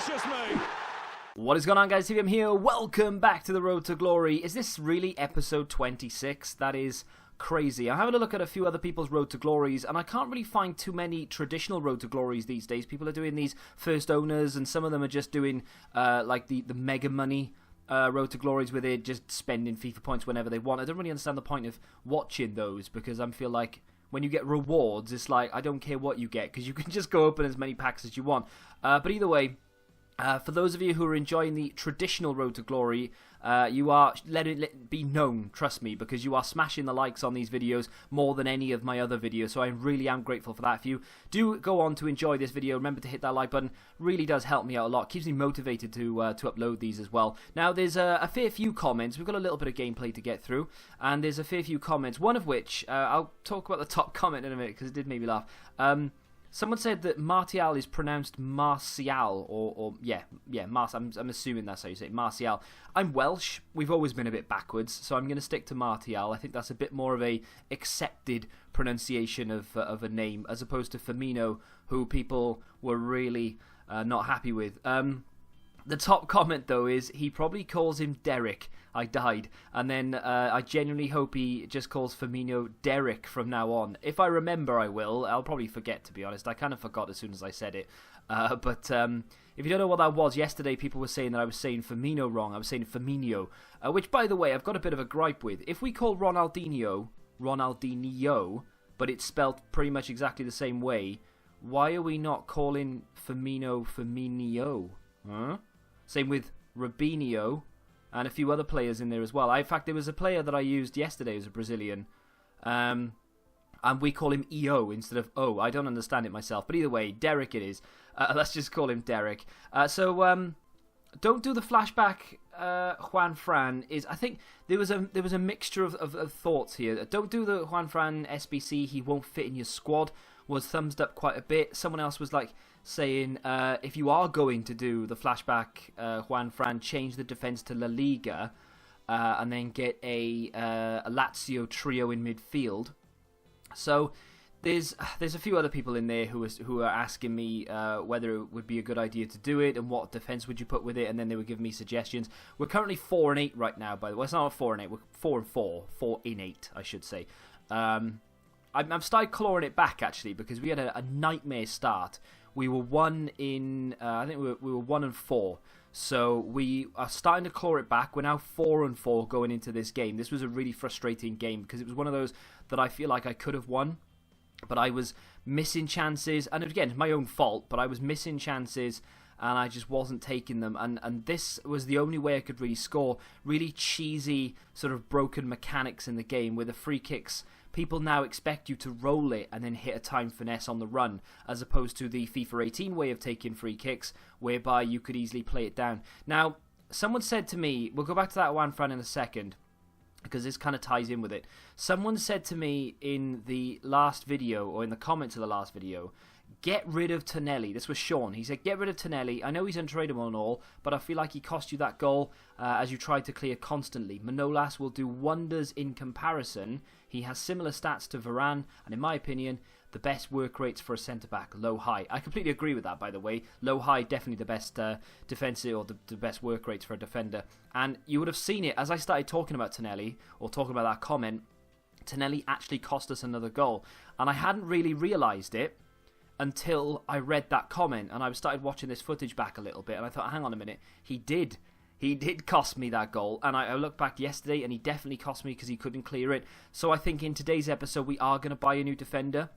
gracious me! What is going on, guys? TVM here. Welcome back to the Road to Glory. Is this really episode 26? That is crazy. I'm having a look at a few other people's Road to Glories, and I can't really find too many traditional Road to Glories these days. People are doing these first owners, and some of them are just doing like the mega money Road to Glories, where they're just spending FIFA points whenever they want. I don't really understand the point of watching those, because I feel like when you get rewards, it's like, I don't care what you get, because you can just go open as many packs as you want. But either way, for those of you who are enjoying the traditional Road to Glory, you are letting it be known, trust me, because you are smashing the likes on these videos more than any of my other videos, so I really am grateful for that. If you do go on to enjoy this video, remember to hit that like button. Really does help me out a lot, keeps me motivated to upload these as well. Now, there's a fair few comments. We've got a little bit of gameplay to get through, and there's a fair few comments, one of which, I'll talk about the top comment in a minute, because it did make me laugh. Someone said that Martial is pronounced Martial, or I'm assuming that's how you say it, Martial. I'm Welsh. We've always been a bit backwards, so I'm going to stick to Martial. I think that's a bit more of a accepted pronunciation of a name, as opposed to Firmino, who people were really not happy with. The top comment, though, is he probably calls him Derek. I died. And then I genuinely hope he just calls Firmino Derek from now on. If I remember, I will. I'll probably forget, to be honest. I kind of forgot as soon as I said it. But if you don't know what that was, yesterday people were saying that I was saying Firmino wrong. I was saying Firmino, which, by the way, I've got a bit of a gripe with. If we call Ronaldinho, but it's spelled pretty much exactly the same way, why are we not calling Firmino? Huh? Same with Robinho, and a few other players in there as well. In fact, there was a player that I used yesterday who's a Brazilian, and we call him EO instead of O. I don't understand it myself, but either way, Derek it is. Let's just call him Derek. So don't do the flashback. Juan Fran is. I think there was a mixture of thoughts here. Don't do the Juan Fran SBC. He won't fit in your squad. Was thumbs up quite a bit. Someone else was like saying, if you are going to do the flashback Juan Fran, change the defense to La Liga, and then get a Lazio trio in midfield. So there's a few other people in there who are asking me whether it would be a good idea to do it, and what defense would you put with it, and then they were giving me suggestions. We're currently 4-8 right now, by the way. It's not 4-8, we're 4-4, 4-8, I should say. I've started clawing it back, actually, because we had a nightmare start. We were I think we were 1-4. So we are starting to claw it back. We're now 4-4 going into this game. This was a really frustrating game, because it was one of those that I feel like I could have won, but I was missing chances. And again, it's my own fault, but I was missing chances, and I just wasn't taking them. And this was the only way I could really score. Really cheesy, sort of broken mechanics in the game, where the free kicks, people now expect you to roll it and then hit a time finesse on the run, as opposed to the FIFA 18 way of taking free kicks, whereby you could easily play it down. Now, someone said to me, we'll go back to that Juan Fran in a second, because this kind of ties in with it. Someone said to me in the last video, or in the comments of the last video, get rid of Tonelli. This was Sean. He said, get rid of Tonelli. I know he's untradeable and all, but I feel like he cost you that goal as you tried to clear constantly. Manolas will do wonders in comparison. He has similar stats to Varane, and in my opinion, the best work rates for a centre-back, low-high. I completely agree with that, by the way. Low-high, definitely the best defensive, or the best work rates for a defender. And you would have seen it, as I started talking about Tonelli, or talking about that comment, Tonelli actually cost us another goal. And I hadn't really realised it until I read that comment, and I started watching this footage back a little bit, and I thought, hang on a minute, he did cost me that goal. And I looked back yesterday, and he definitely cost me because he couldn't clear it. So I think in today's episode we are going to buy a new defender,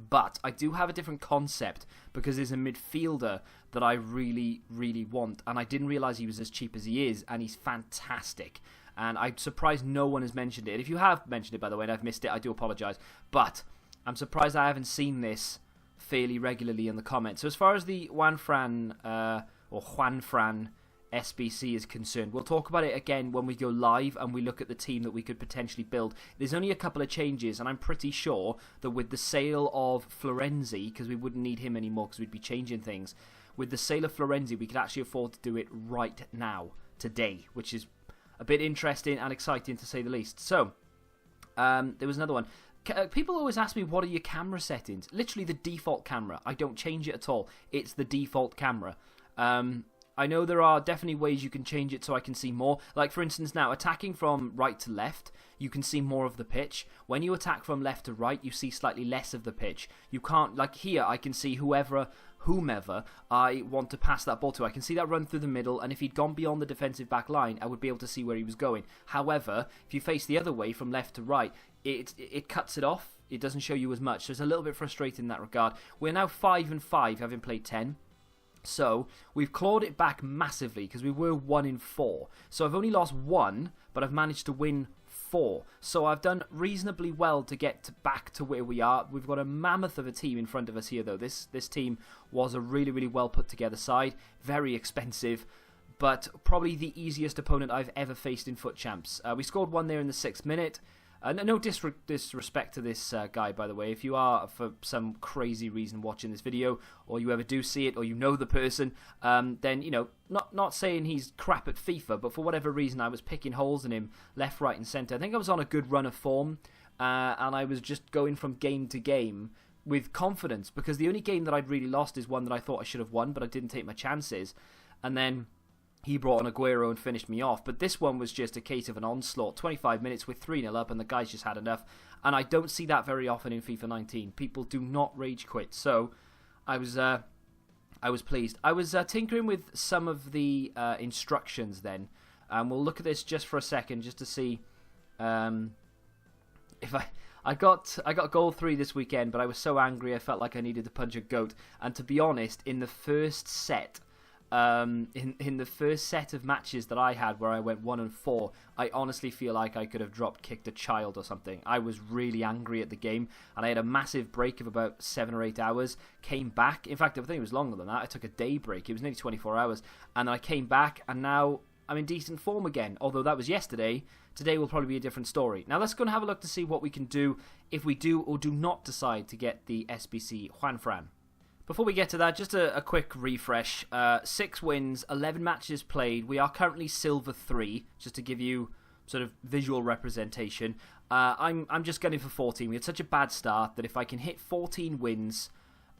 but I do have a different concept, because there's a midfielder that I really, really want, and I didn't realise he was as cheap as he is, and he's fantastic. And I'm surprised no one has mentioned it. If you have mentioned it, by the way, and I've missed it, I do apologise, but I'm surprised I haven't seen this fairly regularly in the comments. So as far as the Juan Fran SBC is concerned, we'll talk about it again when we go live and we look at the team that we could potentially build. There's only a couple of changes, and I'm pretty sure that with the sale of Florenzi, because we wouldn't need him anymore because we'd be changing things, with the sale of Florenzi we could actually afford to do it right now, today, which is a bit interesting and exciting to say the least. So there was another one. People always ask me, what are your camera settings? Literally the default camera. I don't change it at all. It's the default camera. I know there are definitely ways you can change it so I can see more. Like, for instance, now, attacking from right to left, you can see more of the pitch. When you attack from left to right, you see slightly less of the pitch. You can't, like here, I can see whomever I want to pass that ball to. I can see that run through the middle, and if he'd gone beyond the defensive back line, I would be able to see where he was going. However, if you face the other way, from left to right, it cuts it off. It doesn't show you as much, so it's a little bit frustrating in that regard. We're now 5-5, having played 10. So, we've clawed it back massively, because we were 1-4. So I've only lost 1, but I've managed to win 4. So I've done reasonably well to get back to where we are. We've got a mammoth of a team in front of us here, though. This team was a really, really well put together side. Very expensive, but probably the easiest opponent I've ever faced in Foot Champs. We scored 1 there in the 6th minute. No disrespect to this guy, by the way. If you are, for some crazy reason, watching this video, or you ever do see it, or you know the person, then, you know, not saying he's crap at FIFA, but for whatever reason, I was picking holes in him left, right, and centre. I think I was on a good run of form, and I was just going from game to game with confidence, because the only game that I'd really lost is one that I thought I should have won, but I didn't take my chances. And then he brought on Aguero and finished me off. But this one was just a case of an onslaught. 25 minutes with 3-0 up, and the guys just had enough. And I don't see that very often in FIFA 19. People do not rage quit. So I was pleased. I was tinkering with some of the instructions then. And we'll look at this just for a second, just to see if I got goal 3 this weekend, but I was so angry I felt like I needed to punch a goat. And to be honest, in the first set, in the first set of matches that I had where I went 1-4, I honestly feel like I could have kicked a child or something. I was really angry at the game, and I had a massive break of about 7 or 8 hours, came back. In fact, I think it was longer than that. I took a day break. It was nearly 24 hours, and then I came back, and now I'm in decent form again, although that was yesterday. Today will probably be a different story. Now let's go and have a look to see what we can do if we do or do not decide to get the SBC Juanfran. Before we get to that, just a quick refresh. 6 wins, 11 matches played. We are currently Silver 3, just to give you sort of visual representation. I'm just gunning for 14. We had such a bad start that if I can hit 14 wins,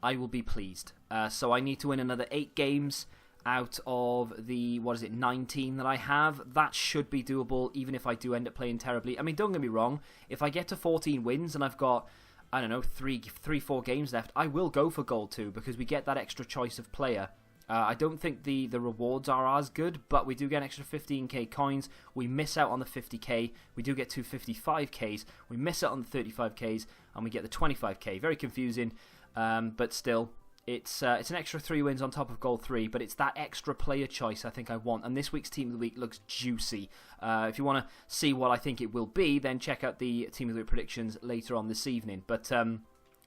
I will be pleased. So I need to win another 8 games out of the, 19 that I have. That should be doable, even if I do end up playing terribly. I mean, don't get me wrong. If I get to 14 wins and I've got, I don't know, 3-4 games left, I will go for gold 2 because we get that extra choice of player. I don't think the rewards are as good, but we do get an extra 15k coins. We miss out on the 50k. We do get 2 55ks. We miss out on the 35ks, and we get the 25k. Very confusing, but still, it's an extra 3 wins on top of goal 3, but it's that extra player choice I think I want. And this week's Team of the Week looks juicy. If you want to see what I think it will be, then check out the Team of the Week predictions later on this evening. But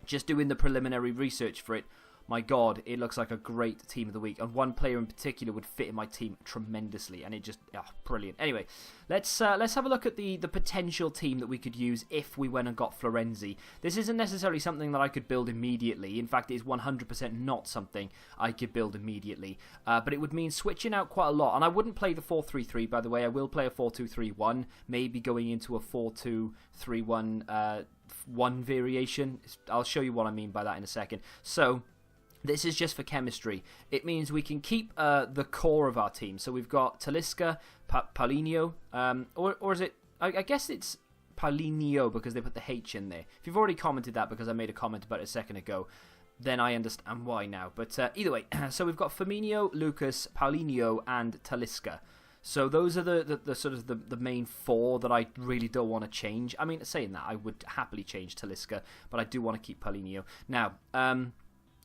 just doing the preliminary research for it, my God, it looks like a great Team of the Week. And one player in particular would fit in my team tremendously. And it just, brilliant. Anyway, let's have a look at the potential team that we could use if we went and got Florenzi. This isn't necessarily something that I could build immediately. In fact, it is 100% not something I could build immediately. But it would mean switching out quite a lot. And I wouldn't play the 4-3-3, by the way. I will play a 4-2-3-1, maybe going into a 4-2-3-1 one variation. I'll show you what I mean by that in a second. So this is just for chemistry. It means we can keep the core of our team. So we've got Talisca, Paulinho, or is it? I guess it's Paulinho because they put the H in there. If you've already commented that because I made a comment about it a second ago, then I understand why now. But either way, so we've got Firmino, Lucas, Paulinho, and Talisca. So those are the sort of the main 4 that I really don't want to change. I mean, saying that, I would happily change Talisca, but I do want to keep Paulinho. Now,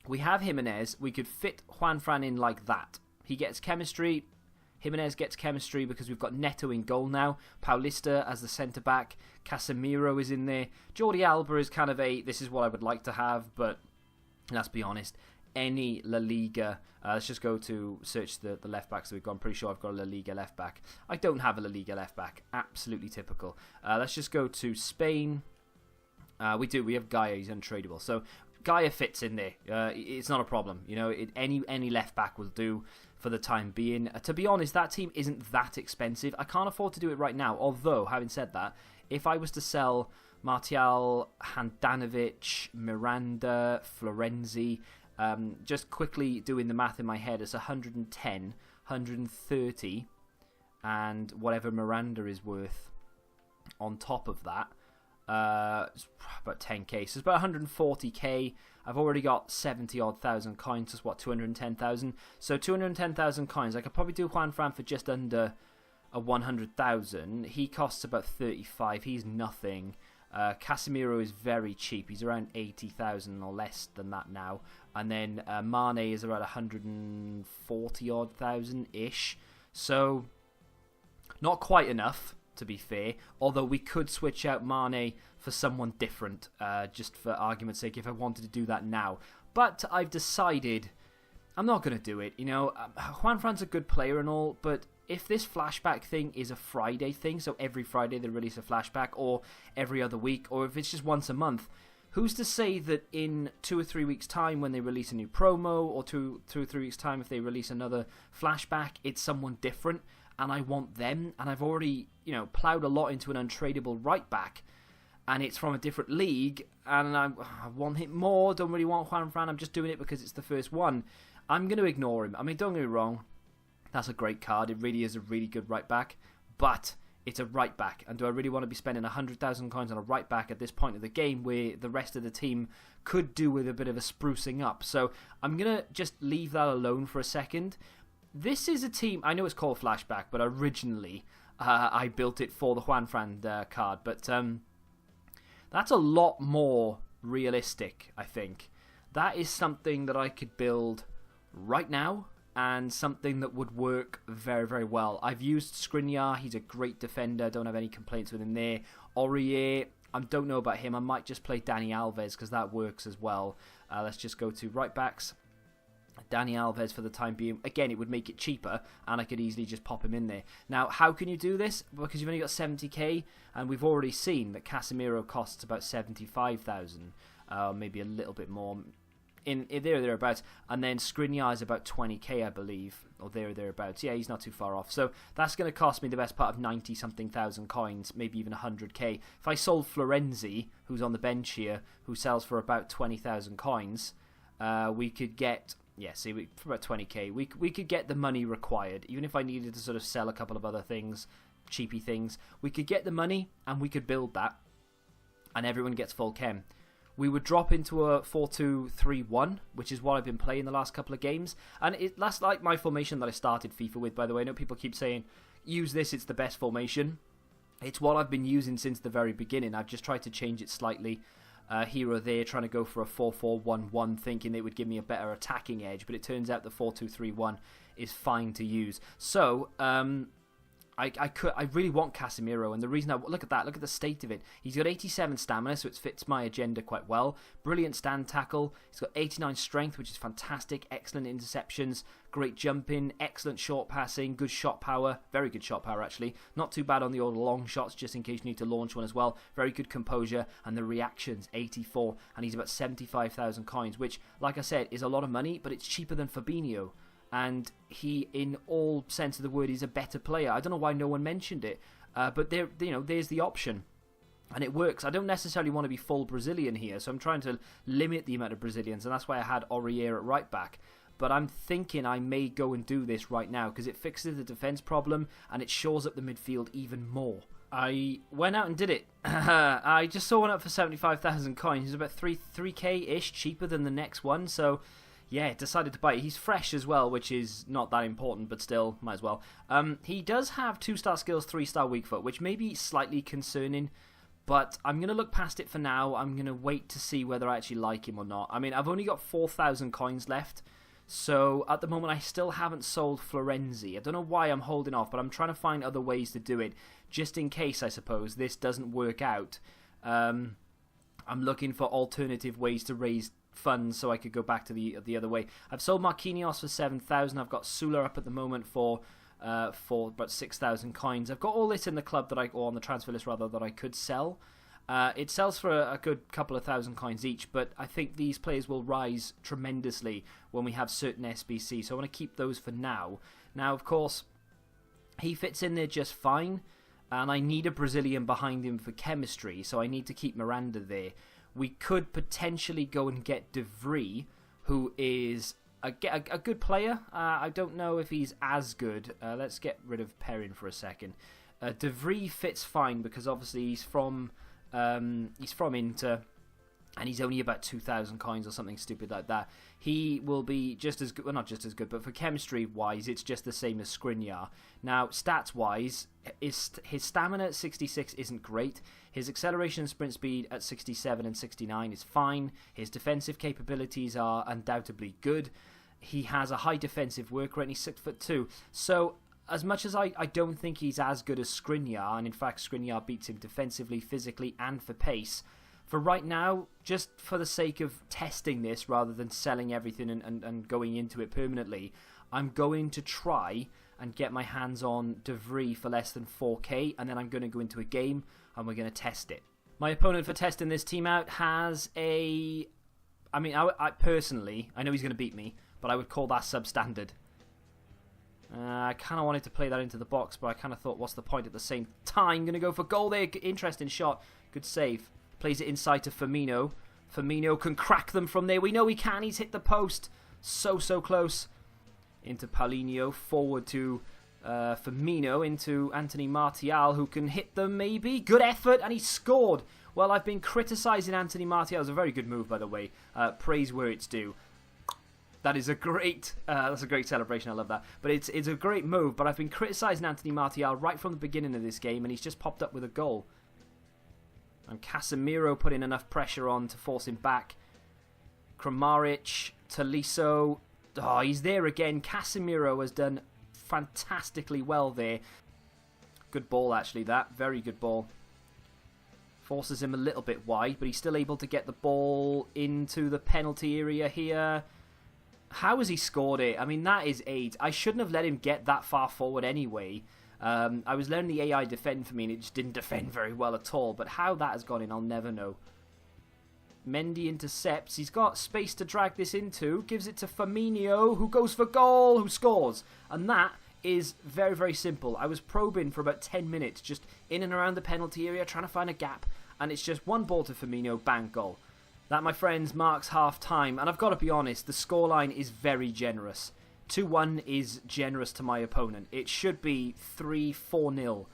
we have Jimenez. We could fit Juanfran in like that. He gets chemistry. Jimenez gets chemistry because we've got Neto in goal now. Paulista as the centre-back. Casemiro is in there. Jordi Alba is kind of this is what I would like to have, but let's be honest, any La Liga. Let's just go to search the left-backs that we've got. I'm pretty sure I've got a La Liga left-back. I don't have a La Liga left-back. Absolutely typical. Let's just go to Spain. We do. We have Gaia. He's untradeable. So Gaia fits in there. It's not a problem. You know, any left back will do for the time being. To be honest, that team isn't that expensive. I can't afford to do it right now. Although, having said that, if I was to sell Martial, Handanovic, Miranda, Florenzi. Just quickly doing the math in my head, it's 110, 130, and whatever Miranda is worth on top of that. It's about 10k, so it's about 140k. I've already got 70 odd thousand coins. That's what, 210,000. So 210,000 coins. I could probably do Juanfran for just under a 100,000. He costs about 35. He's nothing. Casemiro is very cheap. He's around 80,000 or less than that now. And then Mane is around 140 odd thousand ish. So not quite enough, to be fair, although we could switch out Mane for someone different, just for argument's sake, if I wanted to do that now. But I've decided I'm not going to do it. You know, Juanfran's a good player and all, but if this flashback thing is a Friday thing, so every Friday they release a flashback, or every other week, or if it's just once a month, who's to say that in 2 or 3 weeks' time when they release a new promo, or 2 or 3 weeks' time if they release another flashback, it's someone different, and I want them, and I've already, you know, ploughed a lot into an untradeable right back, and it's from a different league, and I want it more. Don't really want Juanfran. I'm just doing it because it's the first one. I'm going to ignore him. I mean, don't get me wrong, that's a great card. It really is a really good right back, but it's a right back, and do I really want to be spending 100,000 coins on a right back at this point of the game where the rest of the team could do with a bit of a sprucing up? So I'm going to just leave that alone for a second. This is a team, I know it's called Flashback, but originally I built it for the Juanfran card, but that's a lot more realistic, I think. That is something that I could build right now, and something that would work very, very well. I've used Skriniar. He's a great defender. Don't have any complaints with him there. Aurier, I don't know about him. I might just play Dani Alves because that works as well. Let's just go to right backs. Dani Alves for the time being. Again, it would make it cheaper, and I could easily just pop him in there. Now, how can you do this? Because you've only got 70k, and we've already seen that Casemiro costs about 75,000, maybe a little bit more. In there or thereabouts, and then Skriniar is about 20k, I believe, or there or thereabouts. Yeah, he's not too far off. So that's going to cost me the best part of 90-something thousand coins, maybe even 100k. If I sold Florenzi, who's on the bench here, who sells for about 20,000 coins, we could get, for about 20k, we could get the money required. Even if I needed to sort of sell a couple of other things, cheapy things, we could get the money and we could build that, and everyone gets full chem. We would drop into a 4-2-3-1, which is what I've been playing the last couple of games. And that's like my formation that I started FIFA with, by the way. I know people keep saying, use this, it's the best formation. It's what I've been using since the very beginning. I've just tried to change it slightly here or there, trying to go for a 4-4-1-1, thinking it would give me a better attacking edge. But it turns out the 4-2-3-1 is fine to use. So, I really want Casemiro, and the reason look at the state of it. He's got 87 stamina, so it fits my agenda quite well. Brilliant stand tackle. He's got 89 strength, which is fantastic. Excellent interceptions, great jumping, excellent short passing, good shot power, very good shot power actually. Not too bad on the old long shots, just in case you need to launch one as well. Very good composure, and the reactions 84, and he's about 75,000 coins, which, like I said, is a lot of money, but it's cheaper than Fabinho. And he, in all sense of the word, is a better player. I don't know why no one mentioned it, but there's the option, and it works. I don't necessarily want to be full Brazilian here, so I'm trying to limit the amount of Brazilians, and that's why I had Aurier at right back. But I'm thinking I may go and do this right now because it fixes the defense problem and it shores up the midfield even more. I went out and did it. I just saw one up for 75,000 coins. It's about 3k-ish cheaper than the next one, so yeah, decided to buy it. He's fresh as well, which is not that important, but still, might as well. He does have 2-star skills, 3-star weak foot, which may be slightly concerning, but I'm going to look past it for now. I'm going to wait to see whether I actually like him or not. I mean, I've only got 4,000 coins left, so at the moment I still haven't sold Florenzi. I don't know why I'm holding off, but I'm trying to find other ways to do it, just in case, I suppose, this doesn't work out. I'm looking for alternative ways to raise funds so I could go back to the other way. I've sold Marquinhos for 7,000. I've got Sula up at the moment for about 6,000 coins. I've got all this in the club or on the transfer list rather, that I could sell. It sells for a good couple of thousand coins each, but I think these players will rise tremendously when we have certain SBC, so I want to keep those for now. Now, of course, he fits in there just fine. and I need a Brazilian behind him for chemistry, so I need to keep Miranda there. We could potentially go and get De Vries, who is a good player. I don't know if he's as good. Let's get rid of Perrin for a second. De Vries fits fine because obviously he's from Inter, and he's only about 2,000 coins or something stupid like that. He will be just as good, well, not just as good, but for chemistry-wise, it's just the same as Skriniar. Now, stats-wise, his stamina at 66 isn't great. His acceleration and sprint speed at 67 and 69 is fine. His defensive capabilities are undoubtedly good. He has a high defensive work rate, and he's 6'2". So, as much as I don't think he's as good as Skriniar, and in fact Skriniar beats him defensively, physically, and for pace, for right now, just for the sake of testing this rather than selling everything and going into it permanently, I'm going to try and get my hands on De Vries for less than 4k, and then I'm going to go into a game and we're going to test it. My opponent for testing this team out has a... I personally, I know he's going to beat me, but I would call that substandard. I kind of wanted to play that into the box, but I kind of thought, what's the point at the same time? Going to go for goal there. Interesting shot. Good save. Plays it inside to Firmino. Firmino can crack them from there. We know he can. He's hit the post. So close. Into Paulinho. Forward to Firmino. Into Anthony Martial, who can hit them maybe. Good effort, and he scored. Well, I've been criticising Anthony Martial. It was a very good move, by the way. Praise where it's due. That is a great, that's a great celebration. I love that. But it's a great move. But I've been criticising Anthony Martial right from the beginning of this game, and he's just popped up with a goal. And Casemiro put in enough pressure on to force him back. Kramaric, Tolisso. Oh, he's there again. Casemiro has done fantastically well there. Good ball, actually, that. Very good ball. Forces him a little bit wide, but he's still able to get the ball into the penalty area here. How has he scored it? I mean, that is 8. I shouldn't have let him get that far forward anyway. I was letting the AI defend for me, and it just didn't defend very well at all. But how that has gone in, I'll never know. Mendy intercepts. He's got space to drag this into. Gives it to Firmino, who goes for goal, who scores. And that is very, very simple. I was probing for about 10 minutes, just in and around the penalty area, trying to find a gap. And it's just one ball to Firmino, bang, goal. That, my friends, marks half-time. And I've got to be honest, the scoreline is very generous. 2-1 is generous to my opponent. It should be 3-4-0.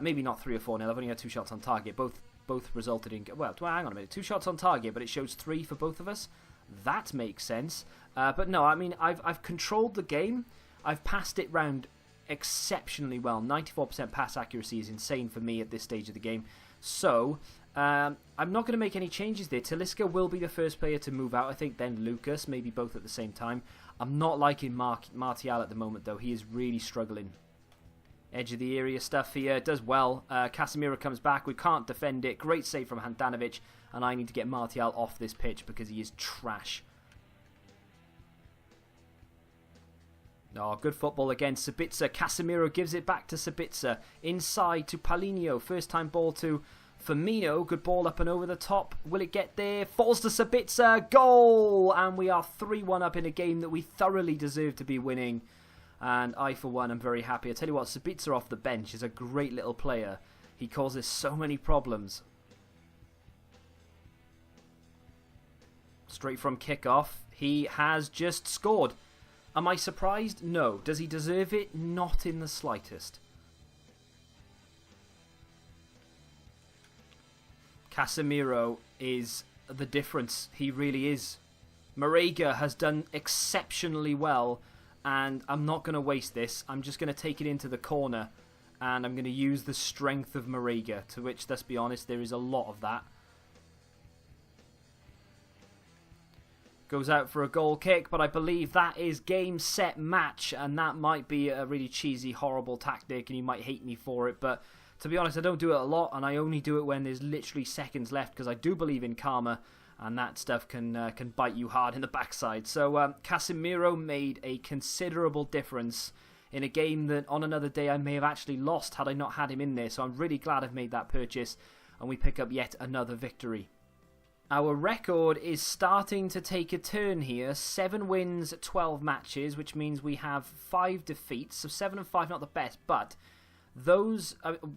Maybe not 3 or 4-0. I've only had 2 shots on target. Both resulted in... Well, hang on a minute. 2 shots on target, but it shows 3 for both of us. That makes sense. But no, I mean, I've controlled the game. I've passed it round exceptionally well. 94% pass accuracy is insane for me at this stage of the game. So... I'm not going to make any changes there. Talisca will be the first player to move out. I think then Lucas, maybe both at the same time. I'm not liking Martial at the moment, though. He is really struggling. Edge of the area stuff here. Does well. Casemiro comes back. We can't defend it. Great save from Handanovic. And I need to get Martial off this pitch because he is trash. Oh, good football again. Sabitzer. Casemiro gives it back to Sabitzer. Inside to Paulinho. First time ball to... Firmino, good ball up and over the top. Will it get there? Falls to Sabitzer. Goal! And we are 3-1 up in a game that we thoroughly deserve to be winning. And I, for one, am very happy. I tell you what, Sabitzer off the bench is a great little player. He causes so many problems. Straight from kickoff. He has just scored. Am I surprised? No. Does he deserve it? Not in the slightest. Casemiro is the difference. He really is. Marega has done exceptionally well, and I'm not going to waste this. I'm just going to take it into the corner, and I'm going to use the strength of Marega, to which, let's be honest, there is a lot of that. Goes out for a goal kick, but I believe that is game, set, match, and that might be a really cheesy, horrible tactic, and you might hate me for it, but... To be honest, I don't do it a lot, and I only do it when there's literally seconds left, because I do believe in karma, and that stuff can bite you hard in the backside. So Casemiro made a considerable difference in a game that on another day I may have actually lost had I not had him in there. So I'm really glad I've made that purchase, and we pick up yet another victory. Our record is starting to take a turn here. 7 wins, 12 matches, which means we have 5 defeats. So 7 and 5, not the best, but... those,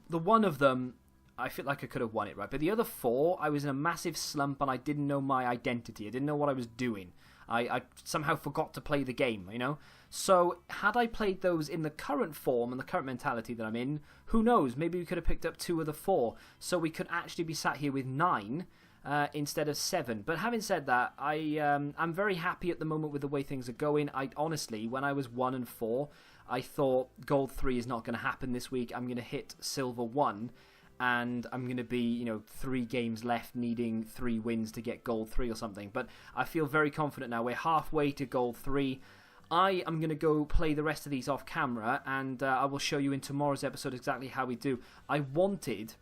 the one of them, I feel like I could have won it, right? But the other 4, I was in a massive slump and I didn't know my identity. I didn't know what I was doing. I somehow forgot to play the game, you know? So, had I played those in the current form and the current mentality that I'm in, who knows? Maybe we could have picked up 2 of the 4. So we could actually be sat here with 9 instead of 7. But having said that, I'm very happy at the moment with the way things are going. I honestly, when I was 1 and 4, I thought Gold 3 is not going to happen this week. I'm going to hit Silver 1. And I'm going to be, 3 games left needing 3 wins to get Gold 3 or something. But I feel very confident now. We're halfway to Gold 3. I am going to go play the rest of these off camera, and I will show you in tomorrow's episode exactly how we do. I wanted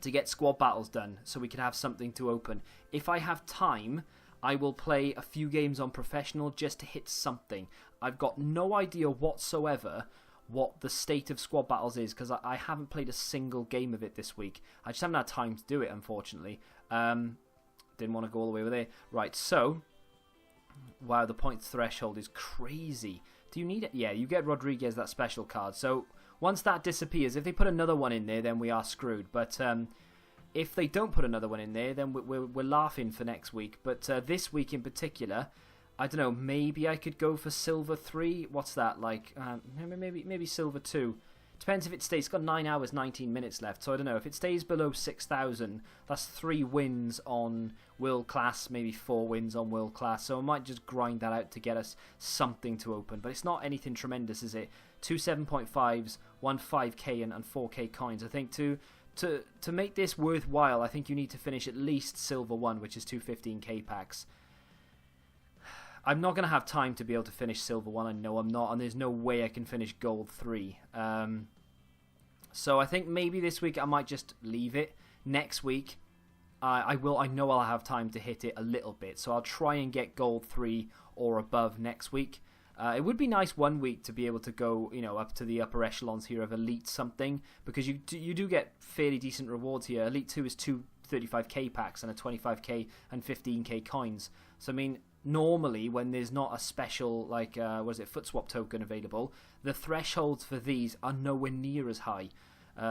to get squad battles done so we could have something to open. If I have time, I will play a few games on professional just to hit something. I've got no idea whatsoever what the state of squad battles is, because I haven't played a single game of it this week. I just haven't had time to do it, unfortunately. Didn't want to go all the way over there. Right, so, wow, the points threshold is crazy. Do you need it? Yeah, you get Rodriguez, that special card. So once that disappears, if they put another one in there, then we are screwed. But if they don't put another one in there, then we're laughing for next week. But this week in particular, I don't know, maybe I could go for Silver 3. What's that like? Maybe Silver 2. Depends if it stays. It's got 9 hours, 19 minutes left. So I don't know. If it stays below 6,000, that's 3 wins on World Class, maybe 4 wins on World Class. So I might just grind that out to get us something to open. But it's not anything tremendous, is it? 2 7.5s, 1 5k and 4k coins. I think to make this worthwhile, I think you need to finish at least Silver 1, which is 2 15k packs. I'm not going to have time to be able to finish Silver 1, I know I'm not, and there's no way I can finish Gold 3. So I think maybe this week I might just leave it. Next week, I know I'll have time to hit it a little bit, so I'll try and get Gold 3 or above next week. It would be nice one week to be able to go, up to the upper echelons here of Elite something, because you do get fairly decent rewards here. Elite 2 is 2 35k packs and a 25k and 15k coins. So I mean, normally when there's not a special foot swap token available, the thresholds for these are nowhere near as high.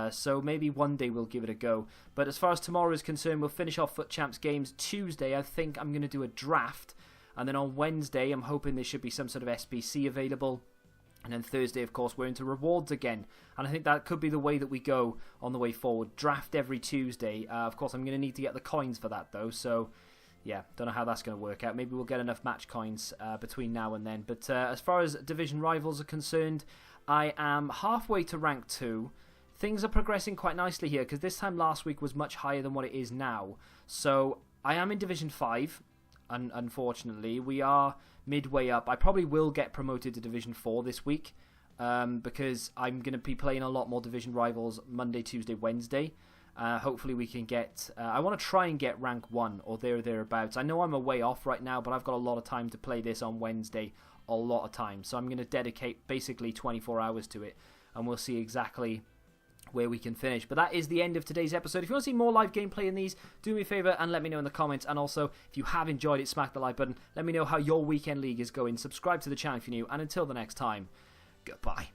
So maybe one day we'll give it a go. But as far as tomorrow is concerned, we'll finish off Foot Champs games. Tuesday, I think I'm going to do a draft. And then on Wednesday, I'm hoping there should be some sort of SBC available. And then Thursday, of course, we're into rewards again. And I think that could be the way that we go on the way forward. Draft every Tuesday. Of course, I'm going to need to get the coins for that, though. So, yeah, don't know how that's going to work out. Maybe we'll get enough match coins between now and then. But as far as division rivals are concerned, I am halfway to rank 2. Things are progressing quite nicely here, because this time last week was much higher than what it is now. So, I am in Division 5. Unfortunately, we are midway up. I probably will get promoted to Division 4 this week, because I'm going to be playing a lot more Division Rivals Monday, Tuesday, Wednesday. Hopefully we can get... I want to try and get rank 1 or thereabouts. I know I'm a way off right now, but I've got a lot of time to play this on Wednesday. A lot of time. So I'm going to dedicate basically 24 hours to it, and we'll see exactly where we can finish. But that is the end of today's episode. If you want to see more live gameplay in these, do me a favour and let me know in the comments. And also, if you have enjoyed it, smack the like button. Let me know how your weekend league is going. Subscribe to the channel if you're new. And until the next time, goodbye.